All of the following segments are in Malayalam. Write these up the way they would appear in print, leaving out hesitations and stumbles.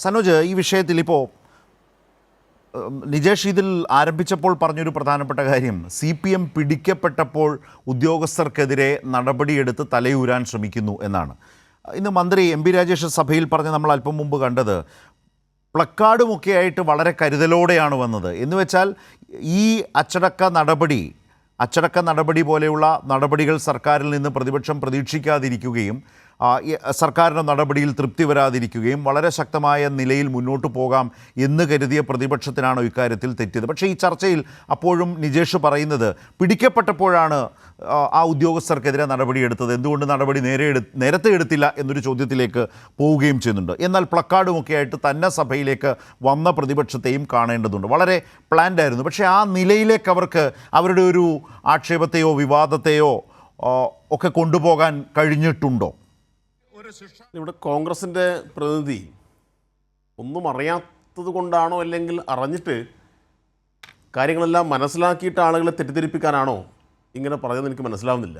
സനോജ്, ഈ വിഷയത്തിൽ ഇപ്പോൾ നിജേഷ് ഇതിൽ ആരംഭിച്ചപ്പോൾ പറഞ്ഞൊരു പ്രധാനപ്പെട്ട കാര്യം, CPM പിടിക്കപ്പെട്ടപ്പോൾ ഉദ്യോഗസ്ഥർക്കെതിരെ നടപടിയെടുത്ത് തലയൂരാൻ ശ്രമിക്കുന്നു എന്നാണ്. ഇന്ന് മന്ത്രി എം പി രാജേഷ് സഭയിൽ പറഞ്ഞ് നമ്മൾ അല്പം മുമ്പ് കണ്ടത് പ്ലക്കാർഡുമൊക്കെയായിട്ട് വളരെ കരുതലോടെയാണ് വന്നത്. എന്ന് വെച്ചാൽ ഈ അച്ചടക്ക നടപടി പോലെയുള്ള നടപടികൾ സർക്കാരിൽ നിന്ന് പ്രതിപക്ഷം പ്രതീക്ഷിക്കാതിരിക്കുകയും സർക്കാരിൻ്റെ നടപടിയിൽ തൃപ്തി വരാതിരിക്കുകയും വളരെ ശക്തമായ നിലയിൽ മുന്നോട്ട് പോകാം എന്ന് കരുതിയ പ്രതിപക്ഷത്തിനാണ് ഇക്കാര്യത്തിൽ തെറ്റിയത്. പക്ഷേ ഈ ചർച്ചയിൽ അപ്പോഴും നിജേഷ് പറയുന്നത് പിടിക്കപ്പെട്ടപ്പോഴാണ് ആ ഉദ്യോഗസ്ഥർക്കെതിരെ നടപടിയെടുത്തത്, എന്തുകൊണ്ട് നടപടി നേരത്തെ എടുത്തില്ല എന്നൊരു ചോദ്യത്തിലേക്ക് പോവുകയും ചെയ്യുന്നുണ്ട്. എന്നാൽ പ്ലക്കാർഡുമൊക്കെ ആയിട്ട് തന്നെ സഭയിലേക്ക് വന്ന പ്രതിപക്ഷത്തെയും കാണേണ്ടതുണ്ട്. വളരെ പ്ലാൻഡ് ആയിരുന്നു. പക്ഷേ ആ നിലയിലേക്ക് അവർക്ക് അവരുടെ ഒരു ആക്ഷേപത്തെയോ വിവാദത്തെയോ ഒക്കെ കൊണ്ടുപോകാൻ കഴിഞ്ഞിട്ടുണ്ടോ? ഇവിടെ കോൺഗ്രസിൻ്റെ പ്രതിനിധി ഒന്നും അറിയാത്തത് കൊണ്ടാണോ അല്ലെങ്കിൽ അറിഞ്ഞിട്ട് കാര്യങ്ങളെല്ലാം മനസ്സിലാക്കിയിട്ട് ആളുകളെ തെറ്റിദ്ധരിപ്പിക്കാനാണോ ഇങ്ങനെ പറയുന്നത് എനിക്ക് മനസ്സിലാവുന്നില്ല.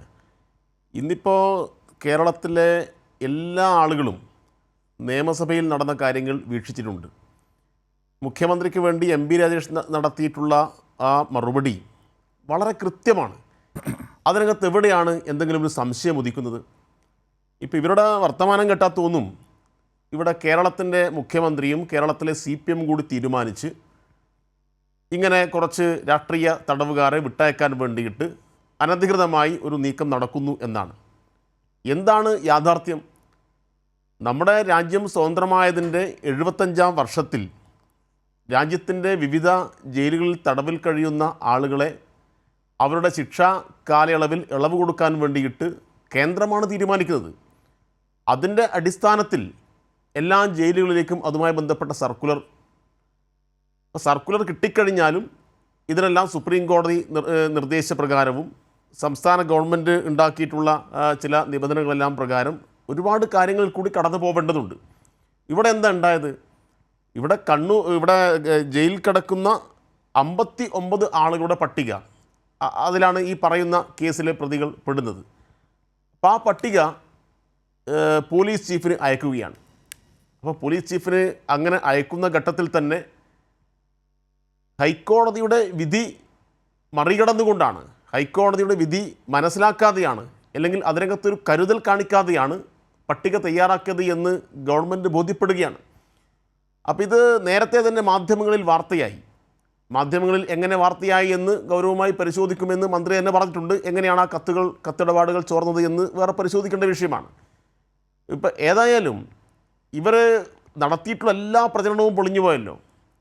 ഇന്നിപ്പോൾ കേരളത്തിലെ എല്ലാ ആളുകളും നിയമസഭയിൽ നടന്ന കാര്യങ്ങൾ വീക്ഷിച്ചിട്ടുണ്ട്. മുഖ്യമന്ത്രിക്ക് വേണ്ടി എം പി രാജേഷ് നടത്തിയിട്ടുള്ള ആ മറുപടി വളരെ കൃത്യമാണ്. അതിനകത്ത് എവിടെയാണ് എന്തെങ്കിലും ഒരു സംശയം ഉദിക്കുന്നത്? ഇപ്പോൾ ഇവരുടെ വർത്തമാനം കേട്ടാൽ തോന്നും ഇവിടെ കേരളത്തിൻ്റെ മുഖ്യമന്ത്രിയും കേരളത്തിലെ CPM കൂടി തീരുമാനിച്ച് ഇങ്ങനെ കുറച്ച് രാഷ്ട്രീയ തടവുകാരെ വിട്ടയക്കാൻ വേണ്ടിയിട്ട് അനധികൃതമായി ഒരു നീക്കം നടക്കുന്നു എന്നാണ്. എന്താണ് യാഥാർത്ഥ്യം? നമ്മുടെ രാജ്യം സ്വതന്ത്രമായതിൻ്റെ 75-ാം വർഷത്തിൽ രാജ്യത്തിൻ്റെ വിവിധ ജയിലുകളിൽ തടവിൽ കഴിയുന്ന ആളുകളെ അവരുടെ ശിക്ഷാ കാലയളവിൽ ഇളവ് കൊടുക്കാൻ വേണ്ടിയിട്ട് കേന്ദ്രമാണ് തീരുമാനിക്കുന്നത്. അതിൻ്റെ അടിസ്ഥാനത്തിൽ എല്ലാ ജയിലുകളിലേക്കും അതുമായി ബന്ധപ്പെട്ട സർക്കുലർ കിട്ടിക്കഴിഞ്ഞാലും ഇതിനെല്ലാം സുപ്രീം കോടതി നിർദ്ദേശപ്രകാരവും സംസ്ഥാന ഗവൺമെൻറ് ഉണ്ടാക്കിയിട്ടുള്ള ചില നിബന്ധനകളെല്ലാം പ്രകാരം ഒരുപാട് കാര്യങ്ങൾ കൂടി കടന്നു പോവേണ്ടതുണ്ട്. ഇവിടെ എന്താ ഉണ്ടായത്? ഇവിടെ ജയിലിൽ കിടക്കുന്ന 59 ആളുകളുടെ പട്ടിക, അതിലാണ് ഈ പറയുന്ന കേസിലെ പ്രതികൾ പെടുന്നത്. അപ്പോൾ ആ പട്ടിക പോലീസ് ചീഫിന് അയക്കുകയാണ്. അപ്പോൾ പോലീസ് ചീഫിന് അങ്ങനെ അയക്കുന്ന ഘട്ടത്തിൽ തന്നെ ഹൈക്കോടതിയുടെ വിധി മറികടന്നുകൊണ്ടാണ്, ഹൈക്കോടതിയുടെ വിധി മനസ്സിലാക്കാതെയാണ് അല്ലെങ്കിൽ അതിനകത്തൊരു കരുതൽ കാണിക്കാതെയാണ് പട്ടിക തയ്യാറാക്കിയത് എന്ന് ഗവൺമെൻറ് ബോധ്യപ്പെടുകയാണ്. അപ്പോൾ ഇത് നേരത്തെ തന്നെ മാധ്യമങ്ങളിൽ വാർത്തയായി. മാധ്യമങ്ങളിൽ എങ്ങനെ വാർത്തയായി എന്ന് ഗൗരവമായി പരിശോധിക്കുമെന്ന് മന്ത്രി തന്നെ പറഞ്ഞിട്ടുണ്ട്. എങ്ങനെയാണ് ആ കത്തിടപാടുകൾ ചോർന്നത് എന്ന് വേറെ പരിശോധിക്കേണ്ട വിഷയമാണ്. ഇപ്പം ഏതായാലും ഇവർ നടത്തിയിട്ടുള്ള എല്ലാ പ്രചരണവും പൊളിഞ്ഞു പോയല്ലോ.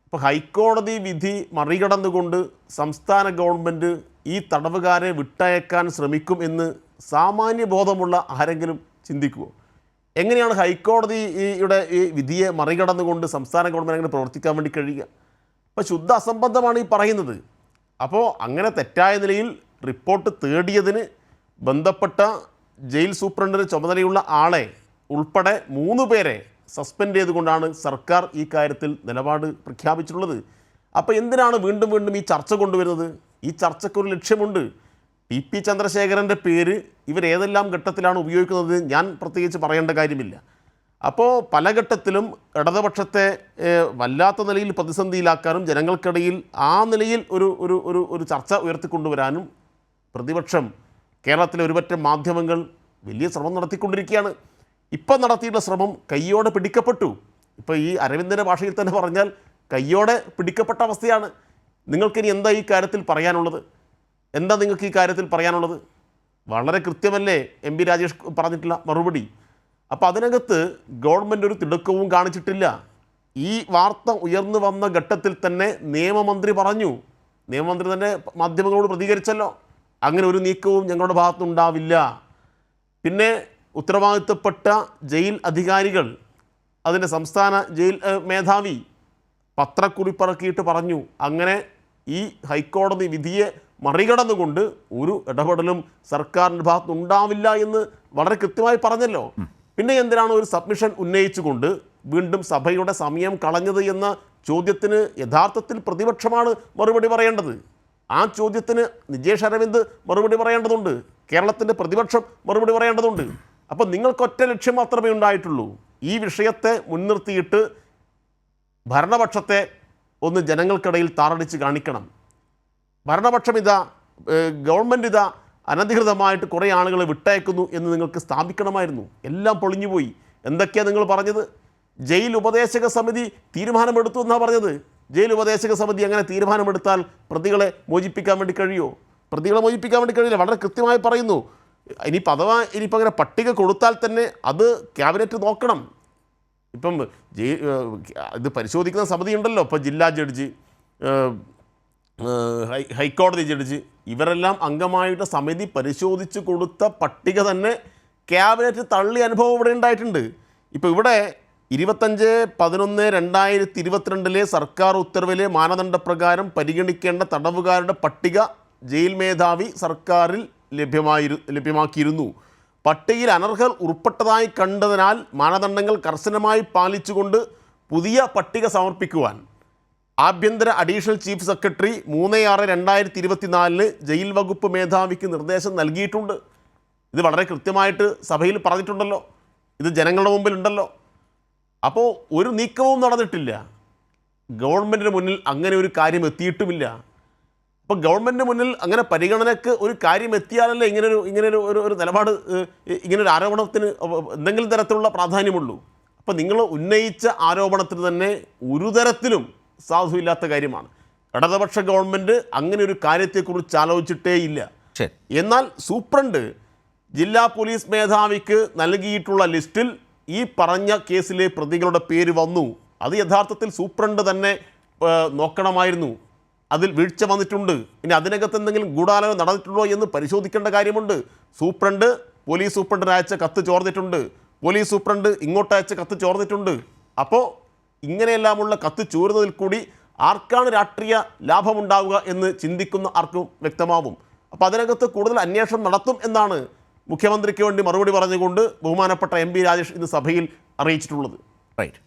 ഇപ്പോൾ ഹൈക്കോടതി വിധി മറികടന്നുകൊണ്ട് സംസ്ഥാന ഗവൺമെൻറ് ഈ തടവുകാരെ വിട്ടയക്കാൻ ശ്രമിക്കും എന്ന് സാമാന്യ ബോധമുള്ള ആരെങ്കിലും ചിന്തിക്കുമോ? എങ്ങനെയാണ് ഹൈക്കോടതിയുടെ ഈ വിധിയെ മറികടന്നുകൊണ്ട് സംസ്ഥാന ഗവൺമെൻറ് അങ്ങനെ പ്രവർത്തിക്കാൻ വേണ്ടി കഴിയുക? അപ്പോൾ ശുദ്ധ അസംബന്ധമാണ് ഈ പറയുന്നത്. അപ്പോൾ അങ്ങനെ തെറ്റായ നിലയിൽ റിപ്പോർട്ട് തേടിയതിന് ബന്ധപ്പെട്ട ജയിൽ സൂപ്രണ്ടിന് ചുമതലയുള്ള ആളെ ഉൾപ്പെടെ 3 പേരെ സസ്പെൻഡ് ചെയ്തുകൊണ്ടാണ് സർക്കാർ ഈ കാര്യത്തിൽ നിലപാട് പ്രഖ്യാപിച്ചിട്ടുള്ളത്. അപ്പോൾ എന്തിനാണ് വീണ്ടും വീണ്ടും ഈ ചർച്ച കൊണ്ടുവരുന്നത്? ഈ ചർച്ചയ്ക്കൊരു ലക്ഷ്യമുണ്ട്. TP ചന്ദ്രശേഖരൻ്റെ പേര് ഇവരേതെല്ലാം ഘട്ടത്തിലാണ് ഉപയോഗിക്കുന്നത് ഞാൻ പ്രത്യേകിച്ച് പറയേണ്ട കാര്യമില്ല. അപ്പോൾ പല ഘട്ടത്തിലും ഇടതുപക്ഷത്തെ വല്ലാത്ത നിലയിൽ പ്രതിസന്ധിയിലാക്കാനും ജനങ്ങൾക്കിടയിൽ ആ നിലയിൽ ഒരു ചർച്ച ഉയർത്തിക്കൊണ്ടുവരാനും പ്രതിപക്ഷം, കേരളത്തിലെ ഒരുപറ്റം മാധ്യമങ്ങൾ വലിയ ശ്രമം നടത്തിക്കൊണ്ടിരിക്കുകയാണ്. ഇപ്പം നടത്തിയിട്ടുള്ള ശ്രമം കയ്യോടെ പിടിക്കപ്പെട്ടു. ഇപ്പോൾ ഈ അരവിന്ദൻ്റെ ഭാഷയിൽ തന്നെ പറഞ്ഞാൽ കയ്യോടെ പിടിക്കപ്പെട്ട അവസ്ഥയാണ്. നിങ്ങൾക്കിനി എന്താ ഈ കാര്യത്തിൽ പറയാനുള്ളത്? എന്താ നിങ്ങൾക്ക് ഈ കാര്യത്തിൽ പറയാനുള്ളത്? വളരെ കൃത്യമല്ലേ എം പി രാജേഷ് പറഞ്ഞിട്ടുള്ള മറുപടി? അപ്പോൾ അതിനകത്ത് ഗവൺമെൻറ് ഒരു തിടുക്കവും കാണിച്ചിട്ടില്ല. ഈ വാർത്ത ഉയർന്നു വന്ന ഘട്ടത്തിൽ തന്നെ നിയമമന്ത്രി പറഞ്ഞു, നിയമമന്ത്രി തന്നെ മാധ്യമങ്ങളോട് പ്രതികരിച്ചല്ലോ, അങ്ങനെ ഒരു നീക്കവും ഞങ്ങളുടെ ഭാഗത്തുനിന്നുണ്ടാവില്ല. പിന്നെ ഉത്തരവാദിത്തപ്പെട്ട ജയിൽ അധികാരികൾ, അതിൻ്റെ സംസ്ഥാന ജയിൽ മേധാവി പത്രക്കുറിപ്പിറക്കിയിട്ട് പറഞ്ഞു, അങ്ങനെ ഈ ഹൈക്കോടതി വിധിയെ മറികടന്നുകൊണ്ട് ഒരു ഇടപെടലും സർക്കാരിൻ്റെ ഭാഗത്തുനിന്നുണ്ടാവില്ല എന്ന് വളരെ കൃത്യമായി പറഞ്ഞല്ലോ. പിന്നെ എന്തിനാണ് ഒരു സബ്മിഷൻ ഉന്നയിച്ചുകൊണ്ട് വീണ്ടും സഭയുടെ സമയം കളഞ്ഞത് എന്ന ചോദ്യത്തിന് യഥാർത്ഥത്തിൽ പ്രതിപക്ഷമാണ് മറുപടി പറയേണ്ടത്. ആ ചോദ്യത്തിന് നിജേഷ് അരവിന്ദ് മറുപടി പറയേണ്ടതുണ്ട്, കേരളത്തിൻ്റെ പ്രതിപക്ഷം മറുപടി പറയേണ്ടതുണ്ട്. അപ്പോൾ നിങ്ങൾക്കൊറ്റ ലക്ഷ്യം മാത്രമേ ഉണ്ടായിട്ടുള്ളൂ, ഈ വിഷയത്തെ മുൻനിർത്തിയിട്ട് ഭരണപക്ഷത്തെ ഒന്ന് ജനങ്ങൾക്കിടയിൽ താറടിച്ച് കാണിക്കണം. ഭരണപക്ഷം ഇതാ, ഗവൺമെൻറ് ഇതാ അനധികൃതമായിട്ട് കുറേ ആളുകളെ വിട്ടയക്കുന്നു എന്ന് നിങ്ങൾക്ക് സ്ഥാപിക്കണമായിരുന്നു. എല്ലാം പൊളിഞ്ഞുപോയി. എന്തൊക്കെയാണ് നിങ്ങൾ പറഞ്ഞത്? ജയിൽ ഉപദേശക സമിതി തീരുമാനമെടുത്തു എന്നാണ് പറഞ്ഞത്. ജയിൽ ഉപദേശക സമിതി അങ്ങനെ തീരുമാനമെടുത്താൽ പ്രതികളെ മോചിപ്പിക്കാൻ വേണ്ടി കഴിയുമോ? പ്രതികളെ മോചിപ്പിക്കാൻ വേണ്ടി കഴിയില്ല. വളരെ കൃത്യമായി പറയുന്നു. ഇനിയിപ്പോൾ അഥവാ ഇനിയിപ്പോൾ അങ്ങനെ പട്ടിക കൊടുത്താൽ തന്നെ അത് ക്യാബിനറ്റ് നോക്കണം. ഇപ്പം ഇത് പരിശോധിക്കുന്ന സമിതി ഉണ്ടല്ലോ, ഇപ്പോൾ ജില്ലാ ജഡ്ജി, ഹൈക്കോടതി ജഡ്ജി, ഇവരെല്ലാം അംഗമായിട്ട് സമിതി പരിശോധിച്ച് കൊടുത്ത പട്ടിക തന്നെ ക്യാബിനറ്റ് തള്ളി അനുഭവം ഇവിടെ ഉണ്ടായിട്ടുണ്ട്. ഇപ്പോൾ ഇവിടെ 25/11/2022 സർക്കാർ ഉത്തരവിലെ മാനദണ്ഡപ്രകാരം പരിഗണിക്കേണ്ട തടവുകാരുടെ പട്ടിക ജയിൽ മേധാവി സർക്കാരിൽ ലഭ്യമാക്കിയിരുന്നു. പട്ടികയിൽ അനർഹർ ഉൾപ്പെട്ടതായി കണ്ടതിനാൽ മാനദണ്ഡങ്ങൾ കർശനമായി പാലിച്ചുകൊണ്ട് പുതിയ പട്ടിക സമർപ്പിക്കുവാൻ ആഭ്യന്തര അഡീഷണൽ ചീഫ് സെക്രട്ടറി 3/6/2024 ജയിൽ വകുപ്പ് മേധാവിക്ക് നിർദ്ദേശം നൽകിയിട്ടുണ്ട്. ഇത് വളരെ കൃത്യമായിട്ട് സഭയിൽ പറഞ്ഞിട്ടുണ്ടല്ലോ, ഇത് ജനങ്ങളുടെ മുമ്പിലുണ്ടല്ലോ. അപ്പോൾ ഒരു നീക്കവും നടന്നിട്ടില്ല. ഗവൺമെൻറ്റിന് മുന്നിൽ അങ്ങനെ ഒരു കാര്യം എത്തിയിട്ടുമില്ല. അപ്പോൾ ഗവൺമെൻറ്റിന് മുന്നിൽ അങ്ങനെ പരിഗണനയ്ക്ക് ഒരു കാര്യം എത്തിയാലല്ലേ ഇങ്ങനൊരു നിലപാട്, ഇങ്ങനൊരു ആരോപണത്തിന് എന്തെങ്കിലും തരത്തിലുള്ള പ്രാധാന്യമുള്ളൂ. അപ്പോൾ നിങ്ങൾ ഉന്നയിച്ച ആരോപണത്തിന് തന്നെ ഒരു തരത്തിലും സാധുവില്ലാത്ത കാര്യമാണ്. ഇടതുപക്ഷ ഗവൺമെൻറ് അങ്ങനെ ഒരു കാര്യത്തെക്കുറിച്ച് ആലോചിച്ചിട്ടേയില്ല. എന്നാൽ സൂപ്രണ്ട് ജില്ലാ പോലീസ് മേധാവിക്ക് നൽകിയിട്ടുള്ള ലിസ്റ്റിൽ ഈ പറഞ്ഞ കേസിലെ പ്രതികളുടെ പേര് വന്നു. അത് യഥാർത്ഥത്തിൽ സൂപ്രണ്ട് തന്നെ നോക്കണമായിരുന്നു. അതിൽ വീഴ്ച വന്നിട്ടുണ്ട്. ഇനി അതിനകത്ത് എന്തെങ്കിലും ഗൂഢാലോചന നടന്നിട്ടുണ്ടോ എന്ന് പരിശോധിക്കേണ്ട കാര്യമുണ്ട്. സൂപ്രണ്ട് പോലീസ് സൂപ്രണ്ടിന് അയച്ച കത്ത് ചോർന്നിട്ടുണ്ട്. പോലീസ് സൂപ്രണ്ട് ഇങ്ങോട്ട് അയച്ച കത്ത് ചോർന്നിട്ടുണ്ട്. അപ്പോൾ ഇങ്ങനെയെല്ലാമുള്ള കത്ത് ചോരുന്നതിൽ കൂടി ആർക്കാണ് രാഷ്ട്രീയ ലാഭമുണ്ടാവുക എന്ന് ചിന്തിക്കുന്ന ആർക്കും വ്യക്തമാവും. അപ്പോൾ അതിനകത്ത് കൂടുതൽ അന്വേഷണം നടത്തും എന്നാണ് മുഖ്യമന്ത്രിക്ക് വേണ്ടി മറുപടി പറഞ്ഞുകൊണ്ട് ബഹുമാനപ്പെട്ട MP രാജേഷ് ഇന്ന് സഭയിൽ അറിയിച്ചിട്ടുള്ളത്. റൈറ്റ്.